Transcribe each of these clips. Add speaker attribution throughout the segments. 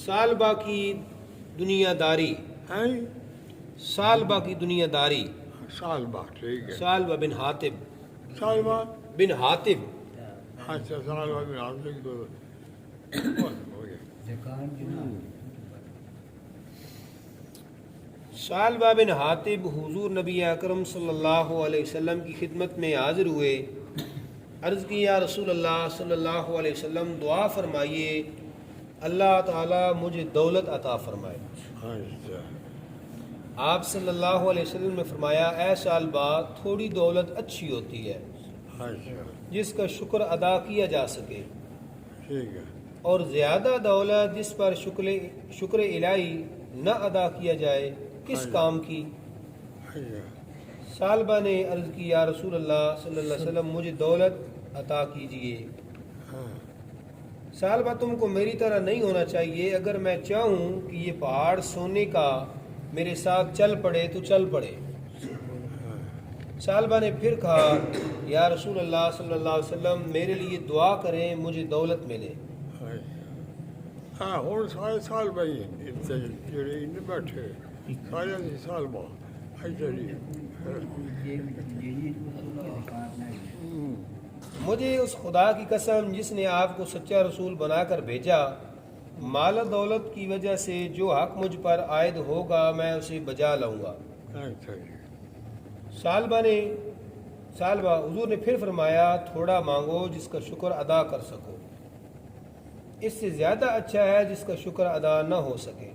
Speaker 1: سالبہ کی دنیا داری،
Speaker 2: ہیں
Speaker 1: سالبہ کی دنیا داری،
Speaker 2: سالبہ ٹھیک ہے،
Speaker 1: سالبہ بن حاتب،
Speaker 2: سالبہ
Speaker 1: بن حاتب،
Speaker 2: اچھا سالبہ میں آپ سے تو ہو گیا۔
Speaker 1: سالبہ بن حاتب حضور نبی اکرم صلی اللہ علیہ وسلم کی خدمت میں حاضر ہوئے، عرض کی یا رسول اللہ صلی اللہ علیہ وسلم دعا فرمائیے اللہ تعالیٰ مجھے دولت عطا فرمائے۔
Speaker 2: اچھا
Speaker 1: آپ صلی اللہ علیہ وسلم نے فرمایا اے سالبہ تھوڑی دولت اچھی ہوتی ہے
Speaker 2: اچھا
Speaker 1: جس کا شکر ادا کیا جا سکے،
Speaker 2: ٹھیک ہے،
Speaker 1: اور زیادہ دولت جس پر شکر الہی نہ ادا کیا جائے کس کام کی؟
Speaker 2: اچھا
Speaker 1: سالبہ نے عرض کی یا رسول اللہ صلی اللہ علیہ وسلم مجھے دولت عطا کیجئے۔
Speaker 2: ہاں
Speaker 1: سالبہ تم کو میری طرح نہیں ہونا چاہیے، اگر میں چاہوں کہ یہ پہاڑ سونے کا میرے ساتھ چل پڑے تو چل پڑے۔ سالبہ نے پھر کہا یا رسول اللہ صلی اللہ علیہ وسلم میرے لیے دعا کریں مجھے دولت ملے۔
Speaker 2: ہاں ہوں سارے سال بھائی جڑے ان بیٹھے سارے سال بعد اچھا جی
Speaker 1: مجھے اس خدا کی قسم جس نے آپ کو سچا رسول بنا کر بھیجا، مال و دولت کی وجہ سے جو حق مجھ پر عائد ہوگا میں اسے بجا لاؤں گا۔
Speaker 2: اچھا جی
Speaker 1: سالبہ حضور نے پھر فرمایا تھوڑا مانگو جس کا شکر ادا کر سکو، اس سے زیادہ اچھا ہے جس کا شکر ادا نہ ہو سکے۔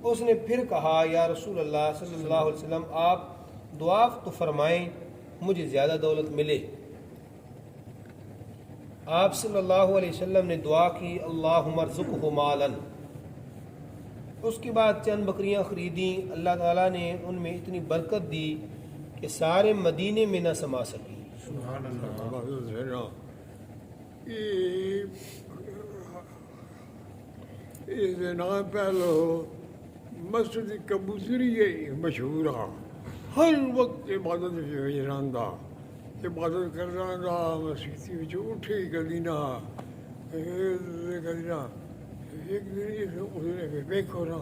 Speaker 1: اس نے پھر کہا یا رسول اللہ صلی اللہ علیہ وسلم آپ دعا تو فرمائیں مجھے زیادہ دولت ملے۔ آپ صلی اللہ علیہ وسلم نے دعا کی اللہم ارزقہ مالا۔ اس کے بعد چند بکریاں خریدیں، اللہ تعالیٰ نے ان میں اتنی برکت دی کہ سارے مدینے میں نہ سما سکی۔
Speaker 2: سبحان اللہ۔ اس نام پہلو مسجد کبوتری مشہور ہے، ہر وقت عبادت وجراندہ عبادت کرنا مسجد اٹھے کدی نہ ایک دن دیکھو نا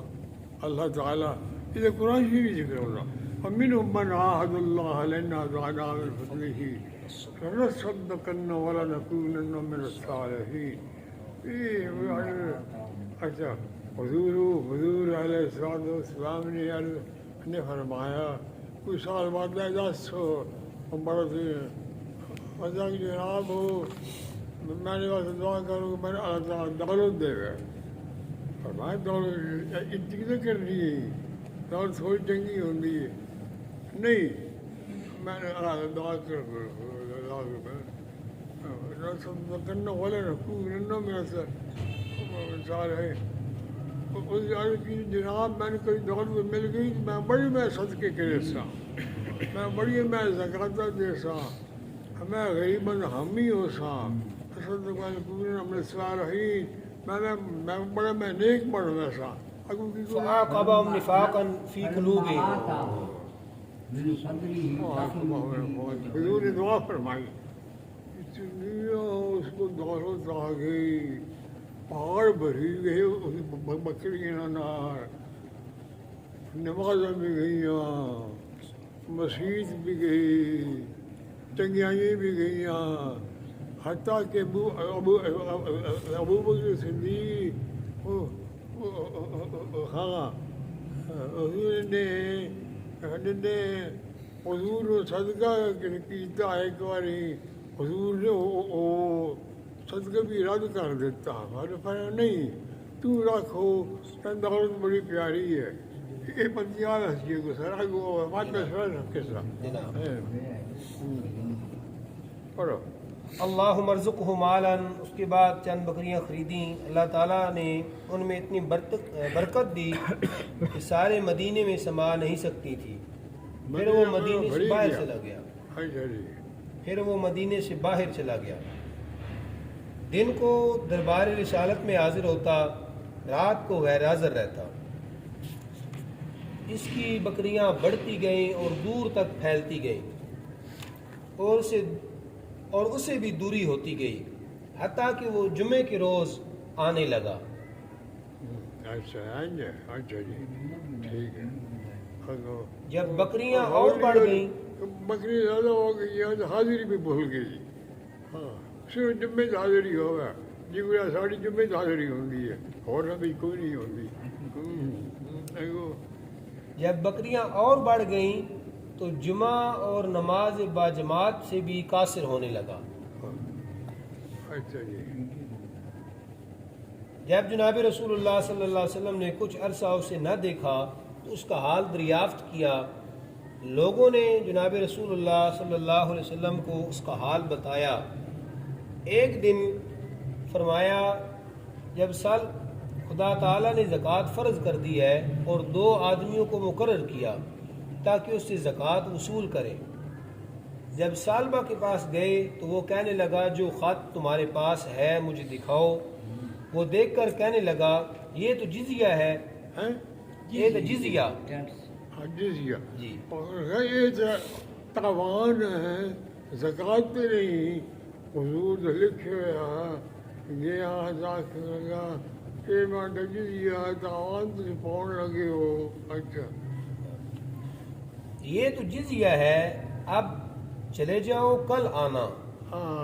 Speaker 2: اللہ تعالیٰ یہ قرآن ہی ذکر ہونا ومنهم من عاهد الله لنا بعد من فضله لنصدقن ولنكونن من الصالحين۔ اچھا حضور علیہ السلام نے فرمایا کچھ سال بعد بڑا جناب ہو میں نے واسطے دعا کروں کہ میں نے اللہ تعالیٰ دولت دے گا، فرمایا دولت اتنی کرنی ہے، دولت تھوڑی چنگی ہوتی ہے نہیں، میں نے دعا کر کرنا والے رکھوں میرا سال ہے جناب میں نے کوئی دولت مل گئی میں بڑی میں صدقے کرے سا، میں بڑی میں زکوٰۃ دے سا، میں غریباً حامی ہو سا، میں صالحین میں بڑا میں نیک بڑھ میں سا۔
Speaker 1: فَعَاقَبَهُمْ نِفَاقًا فِي قُلُوبِهِمْ۔
Speaker 2: حضور نے دعا فرمائی اس کو دولت آ گئی، پہاڑ بھری گئے بکریاں نار، نمازیں بھی گئیاں، مسجد بھی گئی، چنگیائی بھی گئیاں، حتیٰ کہ ابو بکر صدیق ہاں حضور نے حضور صدقہ کیتا ایک باری، حضور نے وہ صدقہ بھی رد کر دیتا، فرمایا نہیں تو رکھو دولت بڑی پیاری ہے، یہ بندیاں ہنسی گزرا گو بات کے ساتھ پڑھو
Speaker 1: اللہم ارزقہ مالا۔ اس کے بعد چند بکریاں خریدیں، اللہ تعالیٰ نے ان میں اتنی برکت دی کہ سارے مدینے میں سما نہیں سکتی تھی۔ پھر وہ مدینے سے باہر چلا گیا، دن کو دربار رسالت میں حاضر ہوتا، رات کو غیر حاضر رہتا۔ اس کی بکریاں بڑھتی گئیں اور دور تک پھیلتی گئیں اور اسے بھی دوری ہوتی گئی، حتیٰ کہ وہ جمعے کے روز آنے لگا۔
Speaker 2: اچھا اچھا جی ٹھیک ہے
Speaker 1: جب بکریاں اور بڑھ گئیں
Speaker 2: بکری زیادہ ہو گئی ہے تو حاضری بھی بھول گئی ہاں صرف جمعے سے حاضری ہوگا جی ساڑی جمعے سے حاضری ہوتی ہے اور ابھی کوئی نہیں ہوتی
Speaker 1: جب بکریاں اور بڑھ گئیں تو جمعہ اور نماز باجماعت سے بھی قاصر ہونے لگا۔
Speaker 2: اچھا جی
Speaker 1: جب جناب رسول اللہ صلی اللہ علیہ وسلم نے کچھ عرصہ اسے نہ دیکھا تو اس کا حال دریافت کیا۔ لوگوں نے جناب رسول اللہ صلی اللہ علیہ وسلم کو اس کا حال بتایا۔ ایک دن فرمایا جب سال خدا تعالیٰ نے زکوٰۃ فرض کر دی ہے اور 2 آدمیوں کو مقرر کیا تاکہ اس سے زکوٰۃ وصول کرے۔ جب سالبہ کے پاس گئے تو وہ کہنے لگا جو خط تمہارے پاس ہے مجھے دکھاؤ۔ وہ دیکھ کر کہنے لگا یہ تو جزیہ ہے، یہ تو جزیہ
Speaker 2: جزیہ
Speaker 1: جی
Speaker 2: اور یہ تاوان ہے زکوٰۃ پہ نہیں حضور تو لکھے یہ لگا یہ مانڈا جزیہ تاوان تو پاؤن لگے ہو۔ اچھا
Speaker 1: یہ تو جزیہ ہے، اب چلے جاؤ کل آنا،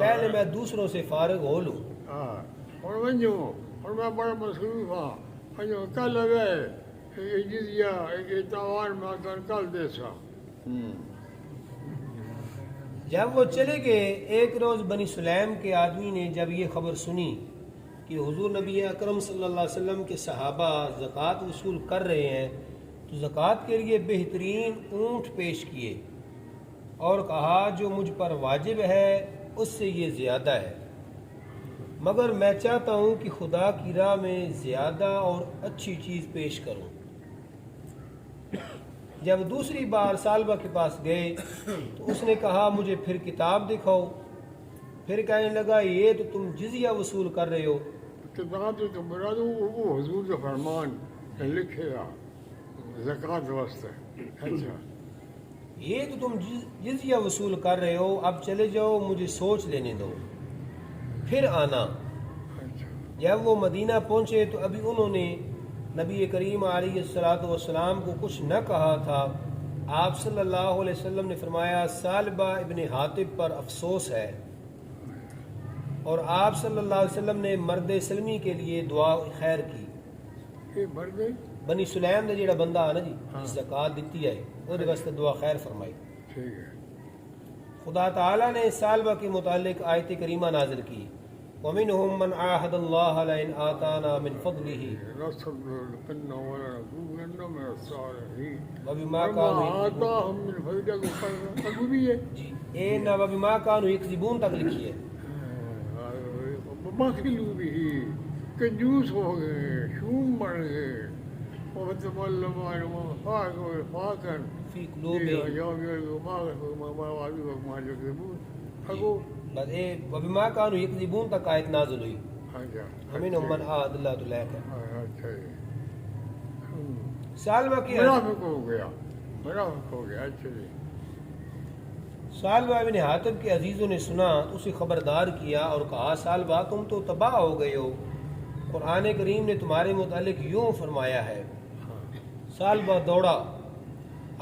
Speaker 1: پہلے میں دوسروں سے فارغ ہو لوں۔
Speaker 2: ہاں اور ونجو اور میں بڑا مصروف ہاں ونجو کل گئے یہ جزیہ یہ تاوان میں کل دے سا۔
Speaker 1: جب وہ چلے گئے ایک روز بنی سلیم کے آدمی نے جب یہ خبر سنی کہ حضور نبی اکرم صلی اللہ علیہ وسلم کے صحابہ زکوٰۃ وصول کر رہے ہیں تو زکوٰۃ کے لیے بہترین اونٹ پیش کیے اور کہا جو مجھ پر واجب ہے اس سے یہ زیادہ ہے، مگر میں چاہتا ہوں کہ خدا کی راہ میں زیادہ اور اچھی چیز پیش کروں۔ جب دوسری بار سالبہ کے پاس گئے تو اس نے کہا مجھے پھر کتاب دکھاؤ۔ پھر کہنے لگا یہ تو تم جزیہ وصول کر رہے ہو۔
Speaker 2: کتاب تو مراد وہ حضور کا فرمان لکھے گا زکوٰۃ واسطے۔ اچھا
Speaker 1: یہ تو تم جزیہ وصول کر رہے ہو، اب چلے جاؤ مجھے سوچ لینے دو پھر آنا۔
Speaker 2: اچھا
Speaker 1: جب وہ مدینہ پہنچے تو ابھی انہوں نے نبی کریم علیہ السلام کو کچھ نہ کہا تھا۔ آپ صلی اللہ علیہ وسلم نے فرمایا سالبہ ابن حاطب پر افسوس ہے، اور آپ صلی اللہ علیہ وسلم نے مرد سلمی کے لیے دعا خیر کی۔
Speaker 2: یہ مر گئی
Speaker 1: بنی سلیم نے جڑا بندہ ہے نا جی زکوٰۃ دیتی ہے وہ واسطے دعا خیر فرمائی۔
Speaker 2: ٹھیک ہے
Speaker 1: خدا تعالیٰ نے سالبہ کے متعلق آیت کریمہ نازل کی وَمِنْهُمْ مَنْ عَاهَدَ اللَّهَ لَئِنْ آتَانَا مِنْ فَضْلِهِ
Speaker 2: لَنَصْدَقَنَّ وَلَنَكُونَنَّ مِنَ الصَّالِحِينَ
Speaker 1: وَبِمَا
Speaker 2: وَمَا
Speaker 1: كَانُوا
Speaker 2: آتَاهُم مِّن فَضْلِهِ اگو بھی ہے
Speaker 1: جی وَبِمَا كَانُوا يَكْذِبُونَ تک لکھی ہے۔
Speaker 2: بخلو بھی کنجوس ہو گئے شوم بڑھ گئے وَتَمَلَّمَ عَلَمَا فَاقًا
Speaker 1: فی قلوبہم
Speaker 2: اگو
Speaker 1: بس وَبِمَا كَانُوا يَكْذِبُونَ تک آیت نازل ہوئی۔ وَمِنْهُمْ مَنْ عَاهَدَ اللَّهُ إِلَيْكَ سالبہ کی
Speaker 2: منافق ہو گیا منافق ہو گیا۔ اچھا جی
Speaker 1: سالبہ ابن حاتب کے عزیزوں نے سنا تو اسے خبردار کیا اور کہا سالبہ تم تو تباہ ہو گئے ہو، قرآن کریم نے تمہارے متعلق یوں فرمایا ہے۔ سالبہ دوڑا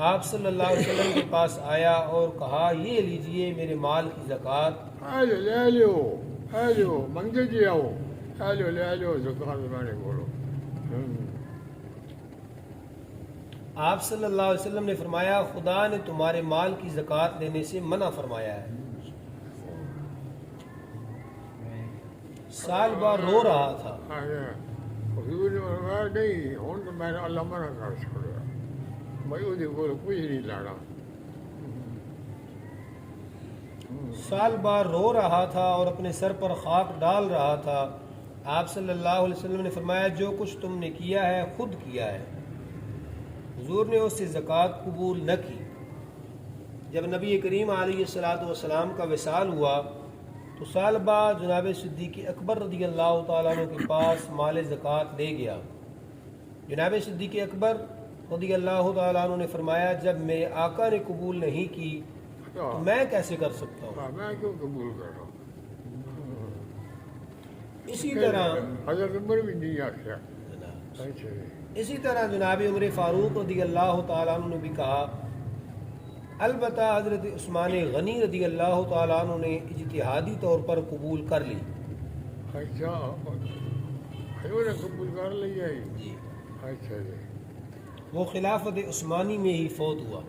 Speaker 1: آپ صلی اللہ علیہ وسلم کے پاس آیا اور کہا یہ لیجئے میرے مال کی زکوٰۃ۔
Speaker 2: لے لو منگے جی آؤ لے لو زکوٰۃ میں نے بولو۔
Speaker 1: آپ صلی اللہ علیہ وسلم نے فرمایا خدا نے تمہارے مال کی زکوٰۃ لینے سے منع فرمایا ہے۔ سالبہ رو رہا تھا۔
Speaker 2: حضور نے فرمایا نہیں ہوں تو میں نے اللہ منع کر چھوڑا میں وہ کچھ نہیں لاڑا۔
Speaker 1: سالبہ رو رہا تھا اور اپنے سر پر خاک ڈال رہا تھا۔ آپ صلی اللہ علیہ وسلم نے فرمایا جو کچھ تم نے کیا ہے خود کیا ہے۔ حضور نے اس سے زکوٰۃ قبول نہ کی۔ جب نبی کریم علیہ السلام کا وصال ہوا تو سالبہ جناب صدیق اکبر رضی اللہ تعالیٰ عنہ کے پاس مال زکوٰۃ لے گیا۔ جناب صدیق اکبر رضی اللہ تعالیٰ عنہ نے فرمایا جب میرے آقا نے قبول نہیں کی تو میں کیسے کر سکتا ہوں؟
Speaker 2: میں کیوں قبول کر رہا ہوں؟
Speaker 1: اسی طرح
Speaker 2: حضرت عمر بھی نہیں آخیا اچھا جی
Speaker 1: اسی طرح جناب عمر فاروق رضی اللہ تعالیٰ عنہ نے بھی کہا. البتہ حضرت عثمان غنی رضی اللہ تعالیٰ عنہ نے اجتہادی طور پر قبول کر لی.
Speaker 2: اچھا انہوں نے قبول کر لیا ہی.
Speaker 1: جی
Speaker 2: اچھا جی
Speaker 1: وہ خلافت عثمانی میں ہی فوت ہوا.